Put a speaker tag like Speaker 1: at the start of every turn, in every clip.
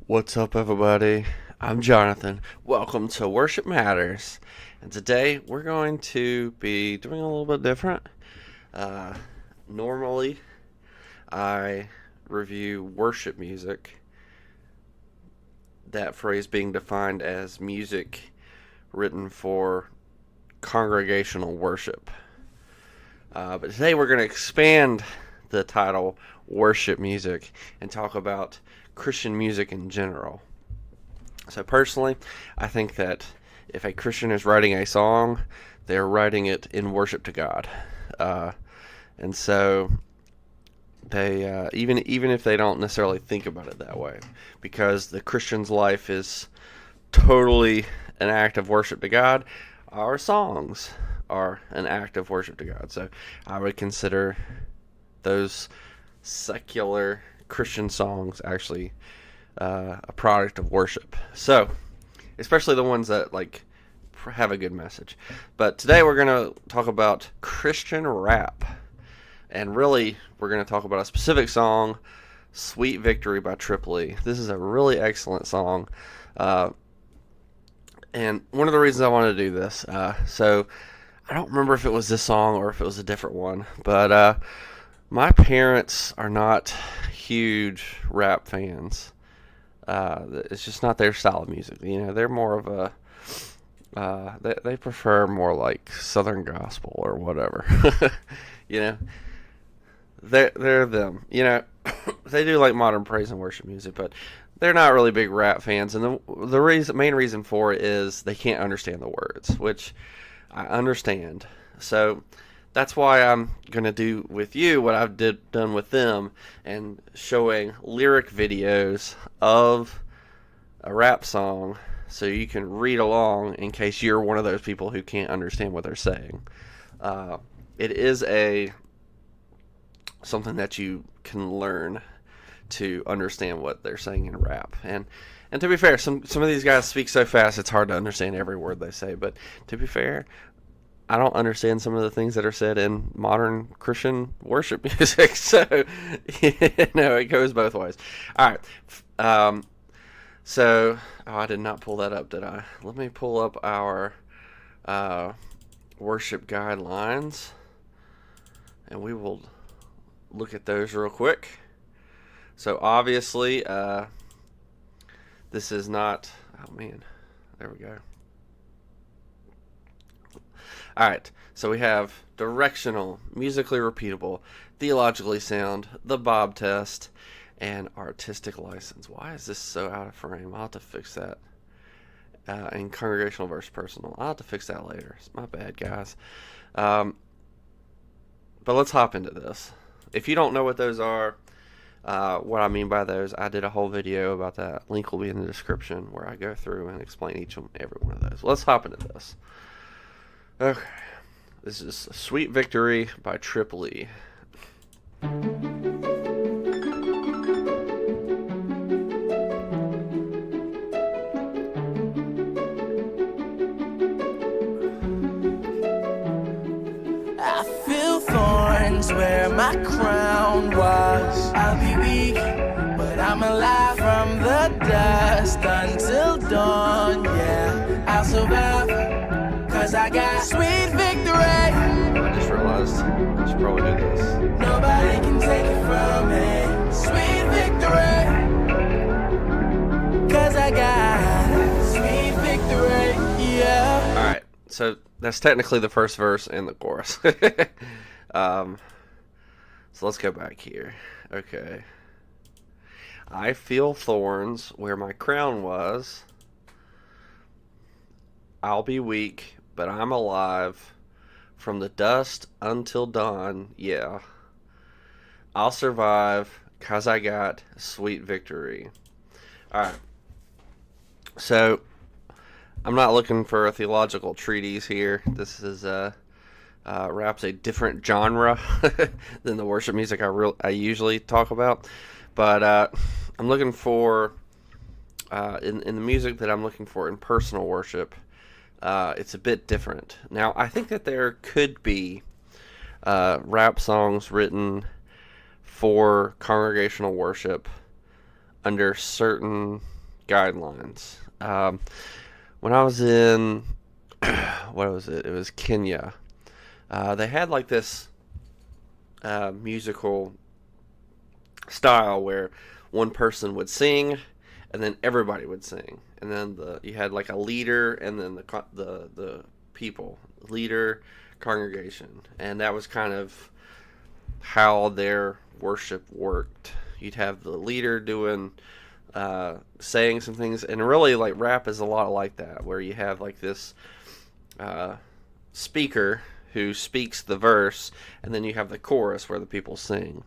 Speaker 1: What's up, everybody? I'm Jonathan. Welcome to Worship Matters. And today we're going to be doing a little bit different. Uh, Normally, I review worship music, that phrase being defined as music written for congregational worship. But today we're going to expand the title worship music and talk about Christian music in general. So personally, I think that if a Christian is writing a song, they're writing it in worship to God, and so they even if they don't necessarily think about it that way, because the Christian's life is totally an act of worship to God. Our songs are an act of worship to God. So I would consider those secular Christian songs actually a product of worship. So, especially the ones that have a good message. But today we're going to talk about Christian rap, and really we're going to talk about a specific song, "Sweet Victory" by Tripp Lee. This is a really excellent song, and one of the reasons I wanted to do this. So I don't remember if it was this song or if it was a different one, but my parents are not huge rap fans. It's just not their style of music. They're more of a they prefer more like Southern gospel or whatever. you know, they're them. They do like modern praise and worship music, but they're not really big rap fans. And the main reason for it is they can't understand the words, which I understand. So that's why I'm going to do with you what I've done with them, and showing lyric videos of a rap song so you can read along in case you're one of those people who can't understand what they're saying. It is something that you can learn to understand what they're saying in rap. And to be fair, some of these guys speak so fast it's hard to understand every word they say. But to be fair, I don't understand some of the things that are said in modern Christian worship music. So, it goes both ways. All right. I did not pull that up, did I? Let me pull up our worship guidelines, and we will look at those real quick. So, obviously, this is not... Oh, man. There we go. Alright, so we have directional, musically repeatable, theologically sound, the Bob test, and artistic license. Why is this so out of frame? I'll have to fix that. And congregational versus personal. I'll have to fix that later. It's my bad, guys. But let's hop into this. If you don't know what those are, what I mean by those, I did a whole video about that. Link will be in the description where I go through and explain each and every one of those. Let's hop into this. Okay, this is "Sweet Victory" by Tripp Lee.
Speaker 2: I feel thorns where my crown was. I'll be weak, but I'm alive from the dust until dawn. Yeah, I'll survive. Cause I got sweet victory.
Speaker 1: I just realized I should probably do this.
Speaker 2: Nobody can take it from me. Sweet victory. Cause I got sweet victory. Yeah.
Speaker 1: Alright, so that's technically the first verse and the chorus. So let's go back here. Okay. I feel thorns where my crown was. I'll be weak, but I'm alive from the dust until dawn. Yeah, I'll survive cause I got sweet victory. Alright, so I'm not looking for a theological treatise here. This is rap's a different genre than the worship music I usually talk about. But I'm looking for in the music that I'm looking for in personal worship. It's a bit different. Now, I think that there could be rap songs written for congregational worship under certain guidelines. When I was in, what was it? It was Kenya. They had like this musical style where one person would sing, and then everybody would sing, and then you had like a leader, and then the people, leader, congregation, and that was kind of how their worship worked. You'd have the leader doing saying some things, and really like rap is a lot like that, where you have like this speaker who speaks the verse, and then you have the chorus where the people sing.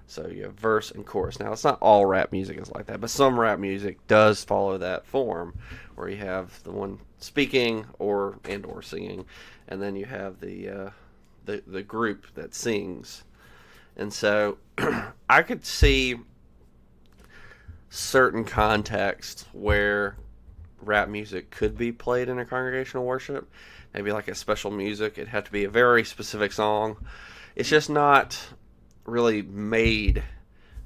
Speaker 1: So you have verse and chorus. Now, it's not all rap music is like that, but some rap music does follow that form, where you have the one speaking or singing, and then you have the group that sings. And so I could see certain contexts where rap music could be played in a congregational worship. Maybe like a special music. It'd have to be a very specific song. It's just not really made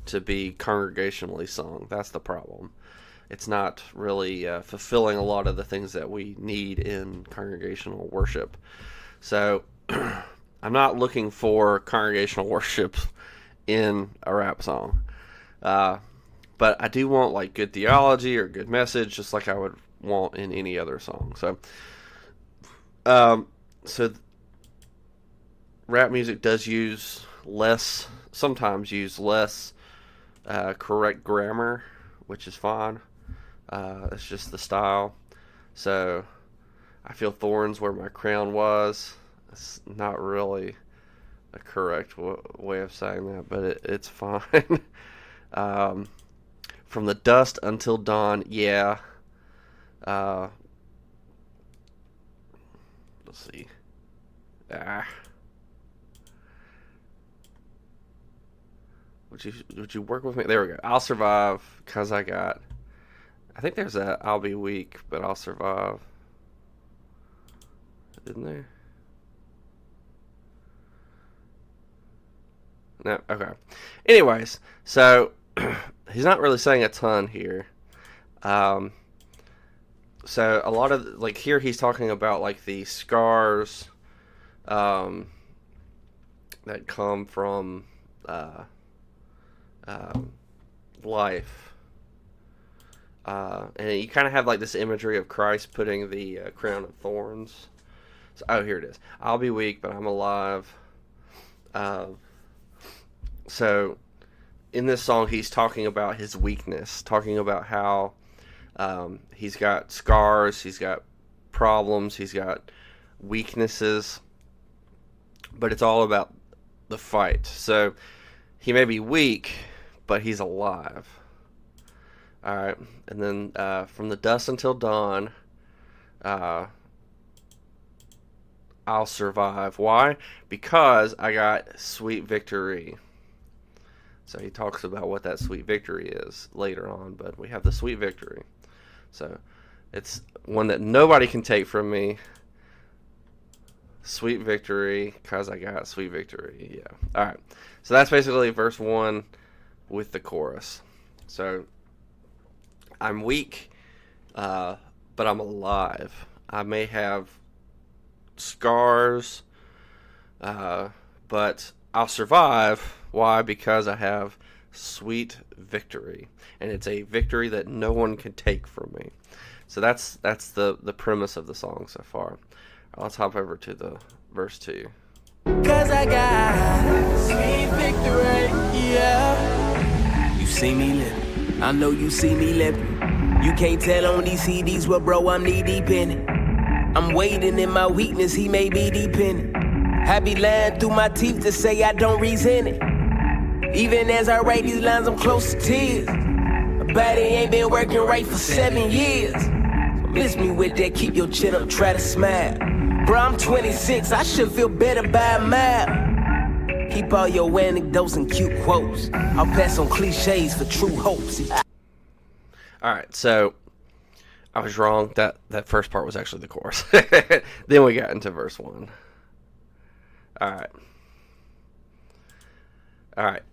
Speaker 1: to be congregationally sung. That's the problem. It's not really fulfilling a lot of the things that we need in congregational worship. So I'm not looking for congregational worship in a rap song. But I do want like good theology or good message, just like I would want in any other song. So rap music does sometimes use less correct grammar, which is fine. It's just the style. So I feel thorns where my crown was. It's not really a correct way of saying that, but it's fine. From the dust until dawn, yeah. Let's see. Would you work with me? There we go. I'll survive because I think there's a I'll be weak, but I'll survive. Isn't there? No, okay. Anyways, so he's not really saying a ton here. So a lot of like here he's talking about like the scars that come from life. And you kind of have like this imagery of Christ putting the crown of thorns. So, here it is. I'll be weak, but I'm alive. So in this song, he's talking about his weakness, talking about how he's got scars, he's got problems, he's got weaknesses, but it's all about the fight. So he may be weak, but he's alive. All right, and then from the dust until dawn, I'll survive. Why? Because I got sweet victory. So he talks about what that sweet victory is later on, but we have the sweet victory. So it's one that nobody can take from me. Sweet victory, because I got sweet victory. Yeah. All right. So that's basically verse 1 with the chorus. So I'm weak, but I'm alive. I may have scars, but I'll survive. Why? Because I have sweet victory, and it's a victory that no one can take from me. So that's the premise of the song so far. Let's hop over to the verse 2.
Speaker 2: Cause I got sweet victory, yeah. You see me lippin', I know you see me lippin'. You can't tell on these CDs, well bro, I'm knee deep in it. I'm waiting in my weakness, he may be deep in it. I be lying through my teeth to say I don't resent it. Even as I write these lines, I'm close to tears. My body ain't been working right for 7 years. So miss me with that, keep your chin up, try to smile. Bro, I'm 26, I should feel better by a mile. Keep all your anecdotes and cute quotes. I'll pass on cliches for true hopes.
Speaker 1: Alright, so I was wrong. That first part was actually the chorus. Then we got into verse 1. Alright.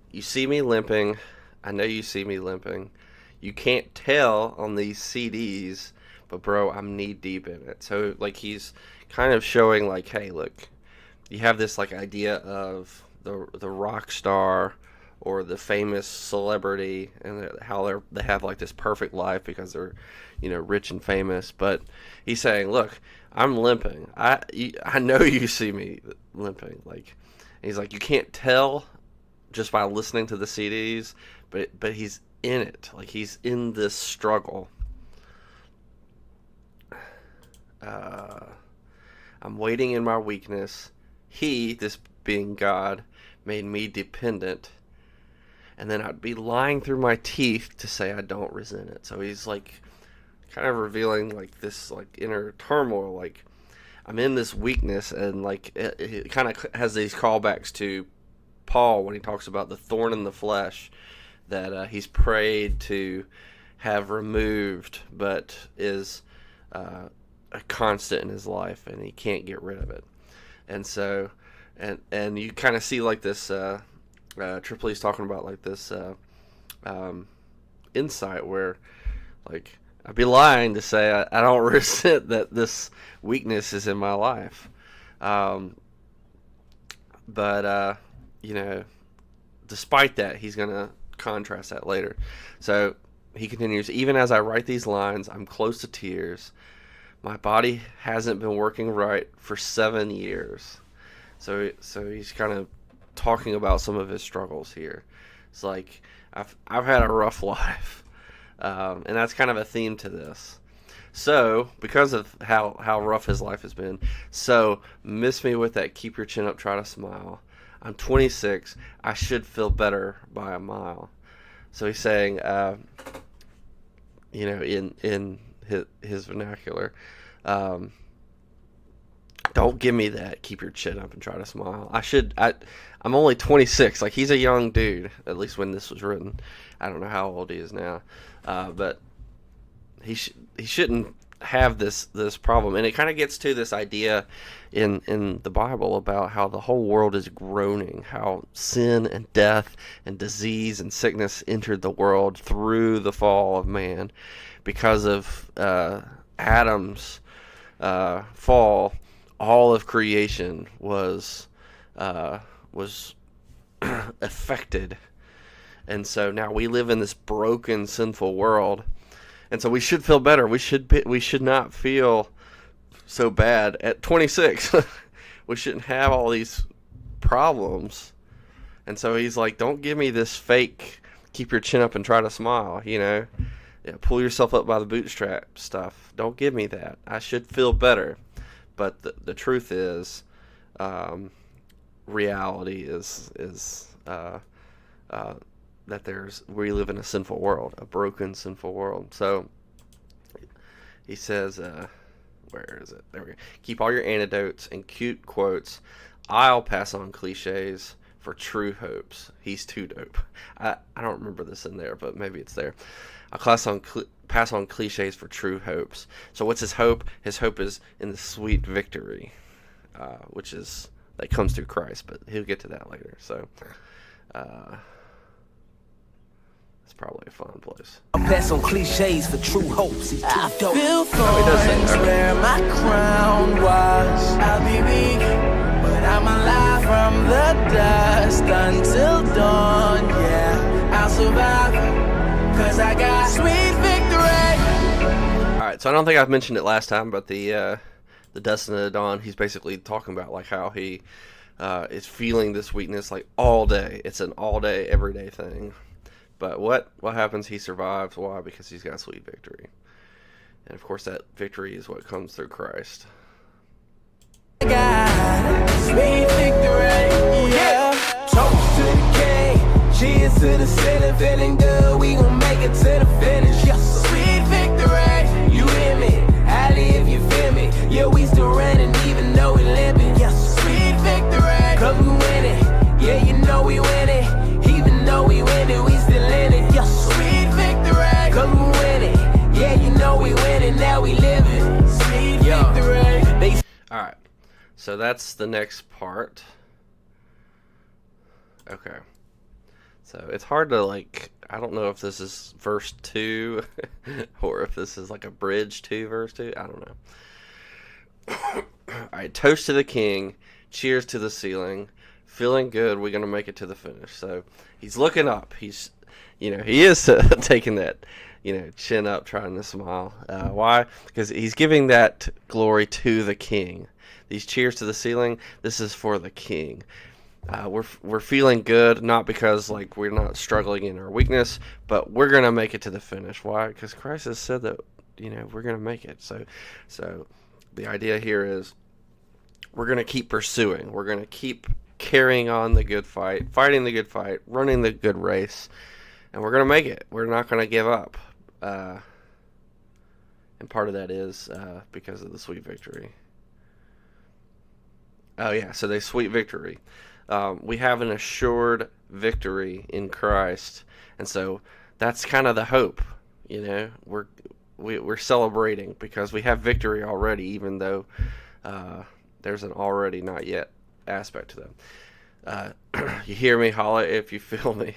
Speaker 1: You see me limping. I know you see me limping. You can't tell on these CDs, but bro, I'm knee deep in it. So like he's kind of showing like, hey, look, you have this like idea of the rock star or the famous celebrity, and how they have like this perfect life because they're, rich and famous. But he's saying, look, I'm limping. I know you see me limping. Like, he's like, you can't tell just by listening to the CDs, but he's in it. Like, he's in this struggle. I'm waiting in my weakness. He, this being God, made me dependent. And then I'd be lying through my teeth to say I don't resent it. So he's like kind of revealing like this like inner turmoil. Like, I'm in this weakness, and like it kind of has these callbacks to Paul when he talks about the thorn in the flesh that he's prayed to have removed, but is a constant in his life, and he can't get rid of it. And so, and you kind of see like this. Tripp Lee's talking about like this insight where, like, I'd be lying to say I don't resent that this weakness is in my life. But despite that, he's going to contrast that later. So he continues, even as I write these lines, I'm close to tears. My body hasn't been working right for 7 years. So he's kind of talking about some of his struggles here. It's like, I've had a rough life. And that's kind of a theme to this. So, because of how rough his life has been, so miss me with that keep your chin up, try to smile. I'm 26. I should feel better by a mile. So he's saying, in his vernacular, don't give me that keep your chin up and try to smile. I'm only 26. Like, he's a young dude, at least when this was written. I don't know how old he is now, but he shouldn't have this problem. And it kind of gets to this idea in the Bible about how the whole world is groaning, how sin and death and disease and sickness entered the world through the fall of man. Because of Adam's fall, all of creation was affected. And so now we live in this broken, sinful world. And so we should feel better. We should not feel so bad at 26. We shouldn't have all these problems. And so he's like, don't give me this fake keep your chin up and try to smile, Yeah, pull yourself up by the bootstrap stuff. Don't give me that. I should feel better. But the truth is, reality is that we live in a sinful world, a broken, sinful world. So he says, where is it? There we go. Keep all your anecdotes and cute quotes. I'll pass on cliches for true hopes. He's too dope. I don't remember this in there, but maybe it's there. I'll pass on cliches for true hopes. So what's his hope? His hope is in the sweet victory, which is that comes through Christ. But he'll get to that later. So it's probably a fun place.
Speaker 2: I'll pass on cliches for true hopes. I feel thorns where my crown was. I'll be weak, but I'm alive from the dust until dawn. Yeah, I'll survive, 'cause I got sweet victory.
Speaker 1: Alright, so I don't think I've mentioned it last time, but the dust and the dawn, he's basically talking about like how he is feeling this weakness like all day. It's an all day, everyday thing. But what happens? He survives. Why? Because he's got sweet victory. And of course that victory is what comes through Christ.
Speaker 2: I got sweet victory, yeah. Toast to the king, cheers to the ceiling, feeling good, we gon' make it to the finish. Yes, sweet victory, you hear me? Ali, if you feel me, yeah, we still running even though we limping. Yes, sweet victory, 'cause we winning, yeah, you know we winning. Even though we winning, we still in it. Yes, sweet victory, 'cause we winning, yeah, you know we winning, now we living. Sweet victory.
Speaker 1: Alright, so that's the next part. Okay. So it's hard to I don't know if this is verse 2 or if this is like a bridge to verse 2. I don't know. All right, toast to the king, cheers to the ceiling, feeling good, we're going to make it to the finish. So he's looking up. He's, he is taking that, chin up, trying to smile. Why? Because he's giving that glory to the king. These cheers to the ceiling, this is for the king. We're feeling good, not because like we're not struggling in our weakness, but we're gonna make it to the finish. Why? Because Christ has said that we're gonna make it. So the idea here is we're gonna keep pursuing. We're gonna keep carrying on the good fight, fighting the good fight, running the good race, and we're gonna make it. We're not gonna give up. And part of that is because of the sweet victory. Oh yeah, so the sweet victory. We have an assured victory in Christ, and so that's kind of the hope. We're celebrating because we have victory already, even though there's an already not yet aspect to them. You hear me, holla if you feel me.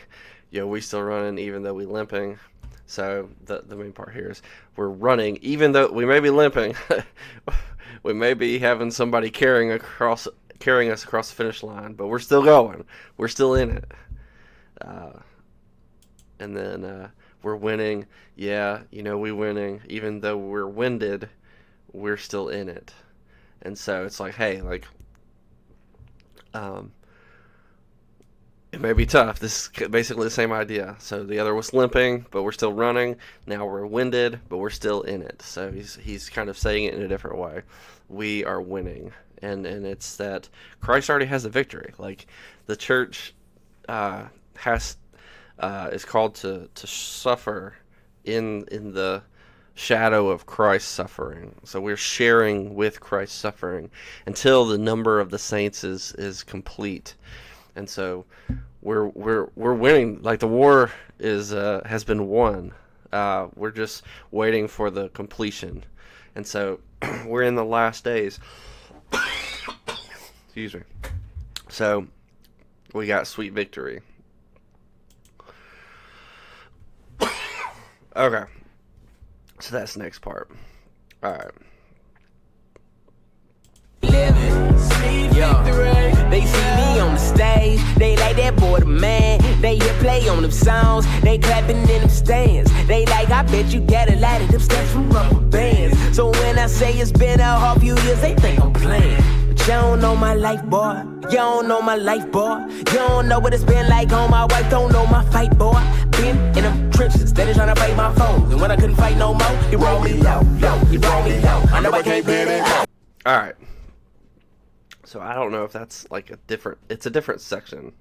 Speaker 1: We still running even though we limping. So the main part here is we're running even though we may be limping. We may be having somebody carrying us across the finish line, but we're still going. We're still in it. And then we're winning. Yeah, we winning. Even though we're winded, we're still in it. And so it's like, hey, it may be tough. This is basically the same idea. So the other was limping, but we're still running. Now we're winded, but we're still in it. So he's kind of saying it in a different way. We are winning. And it's that Christ already has the victory. Like the church is called to suffer in the shadow of Christ's suffering. So we're sharing with Christ's suffering until the number of the saints is complete. And so we're winning. Like the war has been won. We're just waiting for the completion. And so we're in the last days. Excuse me. So we got sweet victory. Okay. So that's the next part. All right.
Speaker 2: They see me on the stage, they like that boy the man. They hear play on them songs, they clapping in them stands. They like, I bet you get a lot of them steps from rubber bands. So when I say it's been a half few years, they think I'm playing. But you don't know my life, boy. You don't know my life, boy. You don't know what it's been like on my wife, don't know my fight, boy. Been in them trenches, steady trying to fight my foes. And when I couldn't fight no more, he brought me low, he brought me low. I know I can't bear it low.
Speaker 1: All right. So I don't know if that's like it's a different section.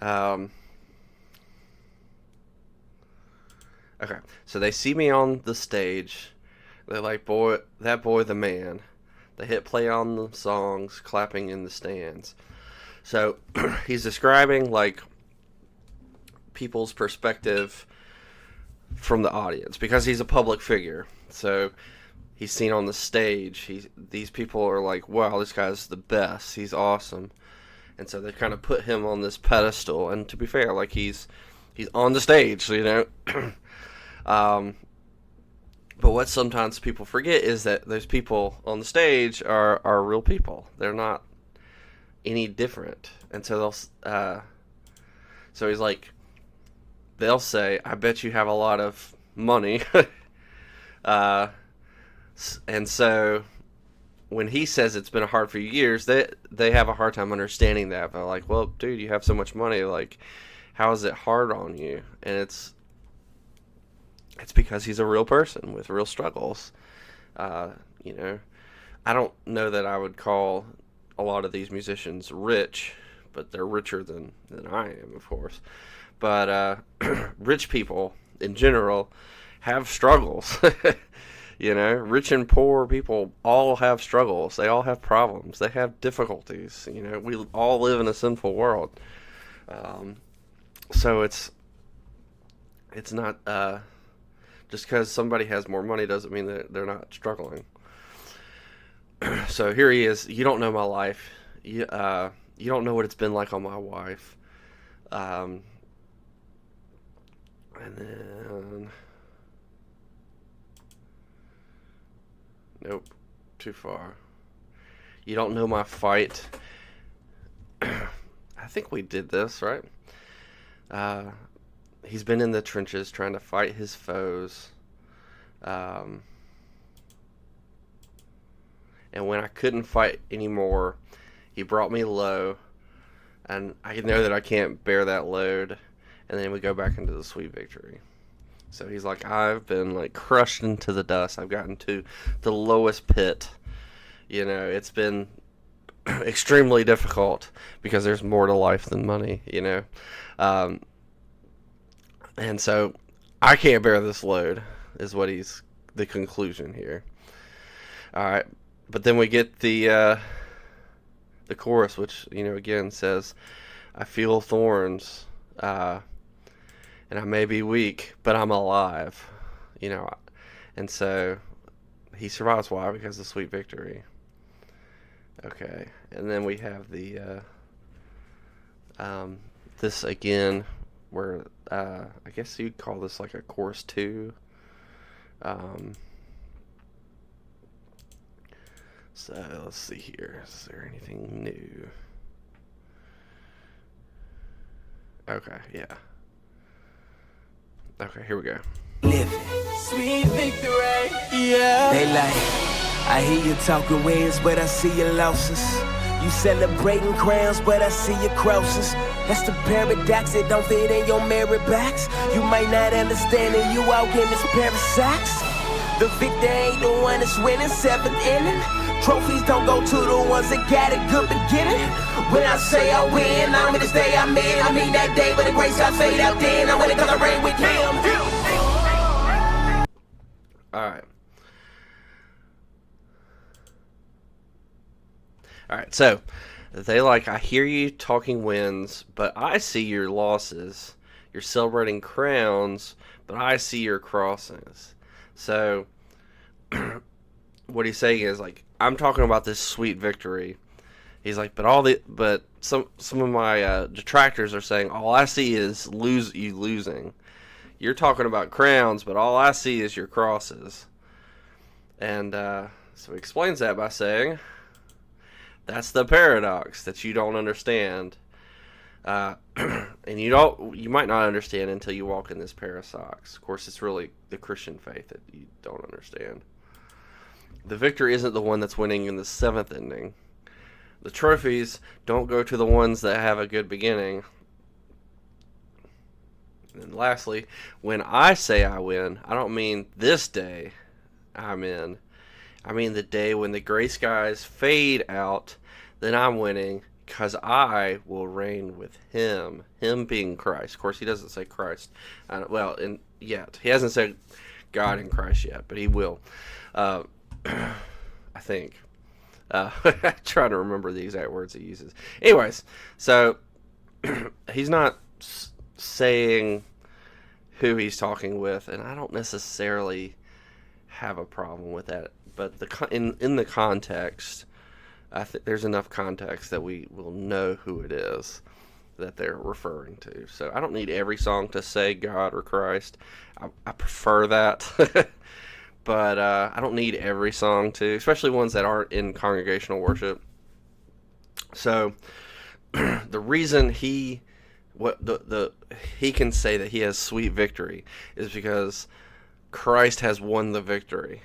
Speaker 1: Okay. So they see me on the stage. They're like, that boy, the man. They hit play on the songs, clapping in the stands. So he's describing like people's perspective from the audience because he's a public figure. So he's seen on the stage. These people are like, wow, this guy's the best. He's awesome. And so they kind of put him on this pedestal. And to be fair, like he's on the stage, but what sometimes people forget is that those people on the stage are real people. They're not any different. And so they'll say, I bet you have a lot of money. And so when he says it's been a hard few years, they have a hard time understanding that. They're like, well, dude, you have so much money. Like, how is it hard on you? And it's because he's a real person with real struggles. I don't know that I would call a lot of these musicians rich, but they're richer than I am, of course. But rich people in general have struggles. Rich and poor people all have struggles. They all have problems. They have difficulties. We all live in a sinful world. So it's not just because somebody has more money doesn't mean that they're not struggling. So here he is. You don't know my life. You don't know what it's been like on my wife. And then, nope, too far. You don't know my fight. I think we did this, right? He's been in the trenches trying to fight his foes. And when I couldn't fight anymore, he brought me low. And I know that I can't bear that load. And then we go back into the sweet victory. So he's like, I've been like crushed into the dust. I've gotten to the lowest pit. You know, it's been extremely difficult because there's more to life than money, you know. And so I can't bear this load is what he's the conclusion here. All right. But then we get the chorus, which, you know, again says, I feel thorns, and I may be weak, but I'm alive, you know. And so he survives. Why? Because of sweet victory. Okay. And then we have the this again, where I guess you'd call this like a chorus 2. So let's see here. Is there anything new? Okay, yeah. Okay, here we go.
Speaker 2: Living. Sweet victory, yeah. They like, I hear you talking wins, but I see your losses. You celebrating crowns, but I see your crosses. That's the paradox that don't fit in your merit box. You might not understand it, you out in this pair of socks. The victor ain't the one that's winning 7th inning. Trophies don't go to the ones that got a good beginning. When I say I win, I'm in this day I'm in. I mean that day, but the grace I fade out then. I'm winning 'cause I reign with him.
Speaker 1: Alright. Alright, so they like, I hear you talking wins, but I see your losses. You're celebrating crowns, but I see your crossings. So what he's saying is like, I'm talking about this sweet victory. He's like, but some of my detractors are saying all I see is you losing. You're talking about crowns, but all I see is your crosses. And so he explains that by saying, that's the paradox that you don't understand. And you might not understand until you walk in this pair of socks. Of course, it's really the Christian faith that you don't understand. The victor isn't the one that's winning in the 7th inning. The trophies don't go to the ones that have a good beginning. And lastly, when I say I win, I don't mean this day I'm in. I mean the day when the gray skies fade out, then I'm winning, because I will reign with him. Him being Christ. Of course, he doesn't say Christ. Yet. He hasn't said God in Christ yet, but he will. I think. I try to remember the exact words he uses. Anyways, so he's not saying who he's talking with, and I don't necessarily have a problem with that. But in the context, I think there's enough context that we will know who it is that they're referring to. So I don't need every song to say God or Christ. I prefer that. But I don't need every song to, especially ones that aren't in congregational worship. So the reason he can say that he has sweet victory is because Christ has won the victory.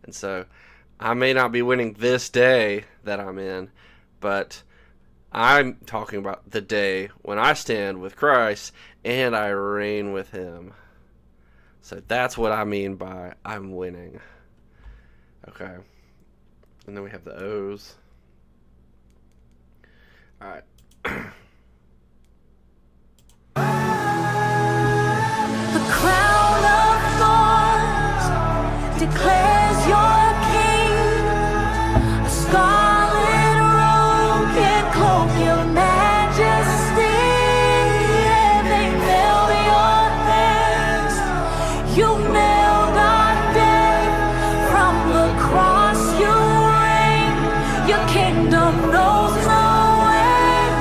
Speaker 1: And so I may not be winning this day that I'm in, but I'm talking about the day when I stand with Christ and I reign with him. So that's what I mean by I'm winning. Okay. And then we have the O's. Alright.
Speaker 3: The crown of thorns declares you're king. A scarlet robe can cloak your majesty. And they nail your hands. You nailed our death. From the cross you reign. Your kingdom knows no end.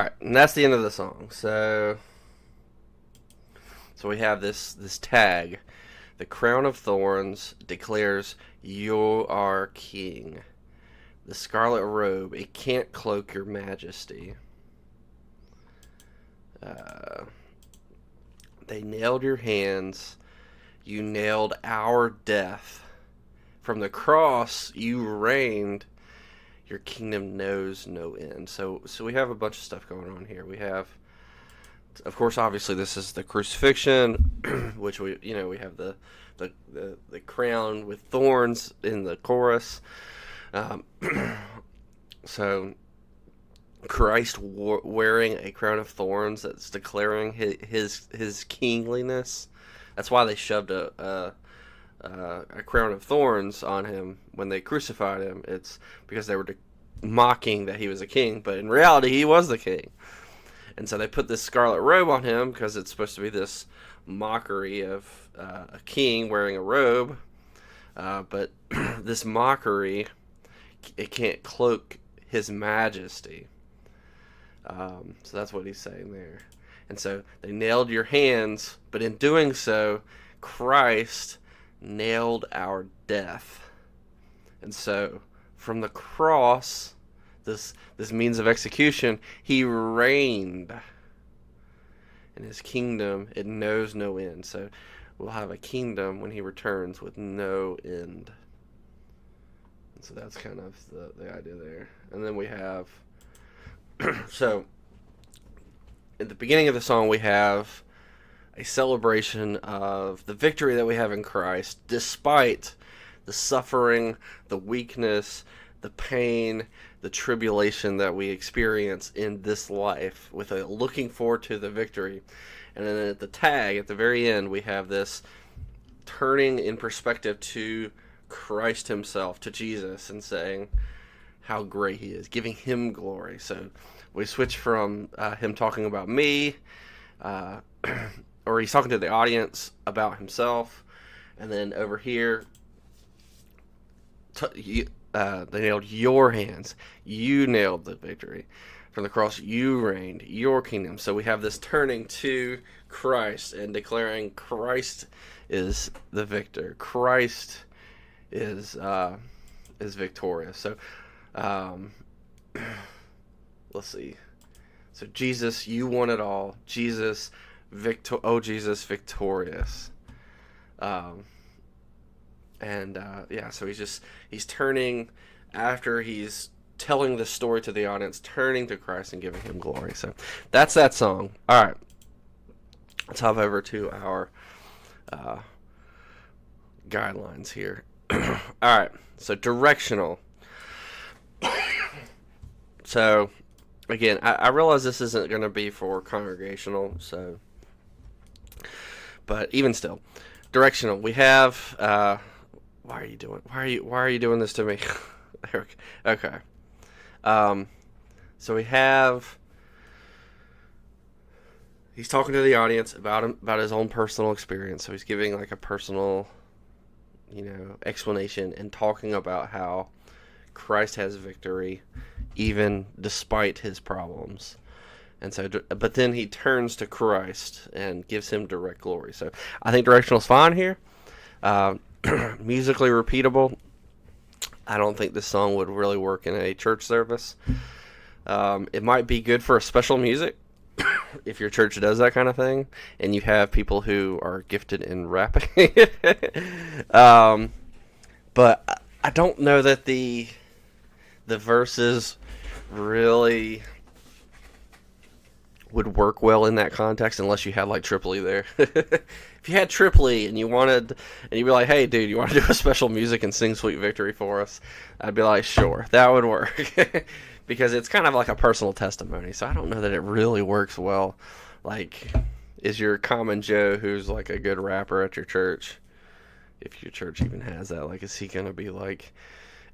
Speaker 1: right, and that's the end of the song. So we have this tag. The crown of thorns declares you are king. The scarlet robe, it can't cloak your majesty. They nailed your hands. You nailed our death. From the cross, you reigned. Your kingdom knows no end. So we have a bunch of stuff going on here. We have, of course, obviously this is the crucifixion, which we have the crown with thorns in the chorus. So Christ wearing a crown of thorns that's declaring his kingliness. That's why they shoved a crown of thorns on him when they crucified him. It's because they were mocking that he was a king, but in reality he was the king. And so they put this scarlet robe on him because it's supposed to be this mockery of a king wearing a robe. But this mockery, it can't cloak his majesty. So that's what he's saying there. And so they nailed your hands, but in doing so, Christ nailed our death. And so from the cross, this means of execution, he reigned. And his kingdom, it knows no end. So we'll have a kingdom when he returns with no end. And so that's kind of the idea there. And then we have so at the beginning of the song we have a celebration of the victory that we have in Christ despite the suffering, the weakness, the pain, the tribulation that we experience in this life, with a looking forward to the victory. And then at the tag at the very end we have this turning in perspective to Christ himself, to Jesus, and saying how great he is, giving him glory. So we switch from him talking about me, or he's talking to the audience about himself, and then over here, they nailed your hands. You nailed the victory. From the cross, you reigned, your kingdom. So we have this turning to Christ and declaring Christ is the victor. Christ is victorious. So let's see. So Jesus, you won it all. Jesus, Jesus, victorious. So he's turning after he's telling the story to the audience, turning to Christ and giving him glory. So that's that song. All right, let's hop over to our guidelines here. All right, so directional. So again, I realize this isn't going to be for congregational, but even still, directional. We have why are you doing this to me? Okay. So we have, he's talking to the audience about his own personal experience. So he's giving like a personal, explanation and talking about how Christ has victory even despite his problems. And so, but then he turns to Christ and gives him direct glory. So I think directional is fine here. Musically repeatable. I don't think this song would really work in a church service. It might be good for a special music if your church does that kind of thing and you have people who are gifted in rapping. But I don't know that the verses really would work well in that context unless you had like Tripp Lee there. If you had Tripp Lee and you'd be like, hey dude, you want to do a special music and sing Sweet Victory for us? I'd be like, sure, that would work. Because it's kind of like a personal testimony. So I don't know that it really works well. Like, is your common Joe who's like a good rapper at your church, if your church even has that, like, is he going to be like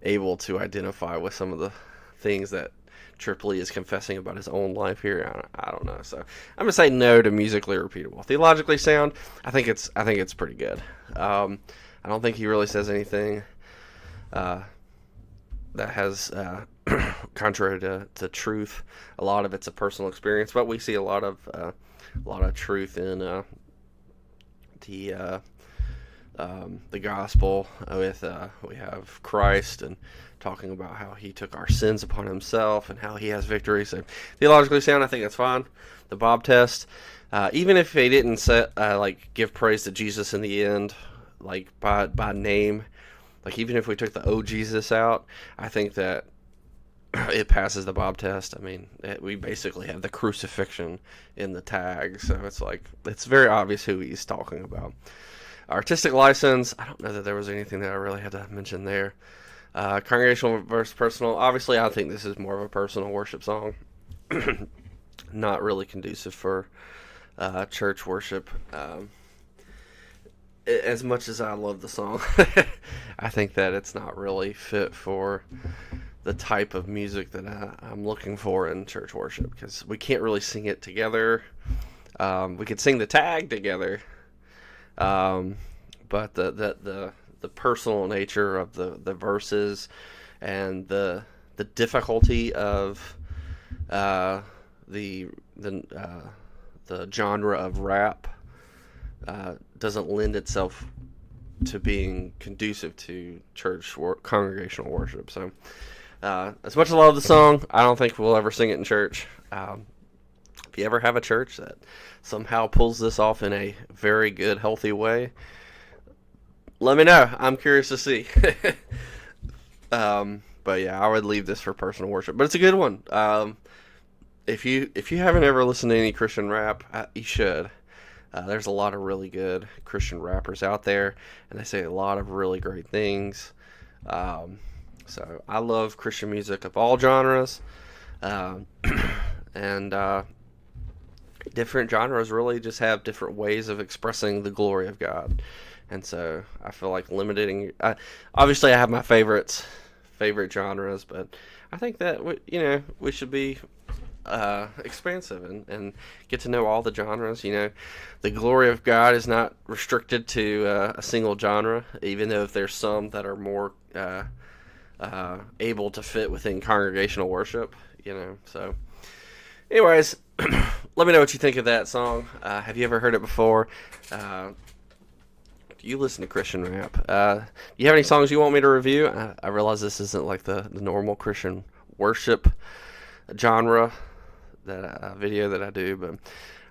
Speaker 1: able to identify with some of the things that Tripp Lee is confessing about his own life here? I don't know. So I'm gonna say no to musically repeatable. Theologically sound, I think it's pretty good. I don't think he really says anything that has contrary to truth. A lot of it's a personal experience, but we see a lot of truth in the gospel. With we have Christ and talking about how he took our sins upon himself and how he has victory. So theologically sound, I think that's fine. The Bob test, even if they didn't give praise to Jesus in the end, like by name, like even if we took the "Oh Jesus" out, I think that it passes the Bob test. I mean, we basically have the crucifixion in the tag, so it's very obvious who he's talking about. Artistic license, I don't know that there was anything that I really had to mention there. Congregational versus personal, obviously I think this is more of a personal worship song. Not really conducive for church worship. As much as I love the song, I think that it's not really fit for the type of music that I'm looking for in church worship, because we can't really sing it together. We could sing the tag together, but the personal nature of the verses and the difficulty of the genre of rap doesn't lend itself to being conducive to church congregational worship. So as much as I love the song, I don't think we'll ever sing it in church. If you ever have a church that somehow pulls this off in a very good, healthy way, let me know. I'm curious to see. But yeah, I would leave this for personal worship. But it's a good one. If you haven't ever listened to any Christian rap, you should. There's a lot of really good Christian rappers out there, and they say a lot of really great things. So I love Christian music of all genres, and different genres really just have different ways of expressing the glory of God. And so I feel like limiting. Obviously, I have my favorite genres, but I think that we should be expansive and get to know all the genres. The glory of God is not restricted to a single genre, even though if there's some that are more able to fit within congregational worship. So anyways, let me know what you think of that song. Have you ever heard it before? Do you listen to Christian rap? Do you have any songs you want me to review? I realize this isn't like the normal Christian worship genre video that I do, but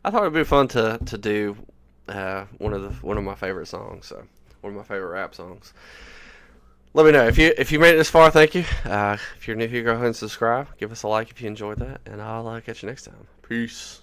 Speaker 1: I thought it'd be fun to do one of my favorite songs. So one of my favorite rap songs. Let me know if you made it this far. Thank you. If you're new here, go ahead and subscribe. Give us a like if you enjoyed that, and I'll catch you next time. Peace.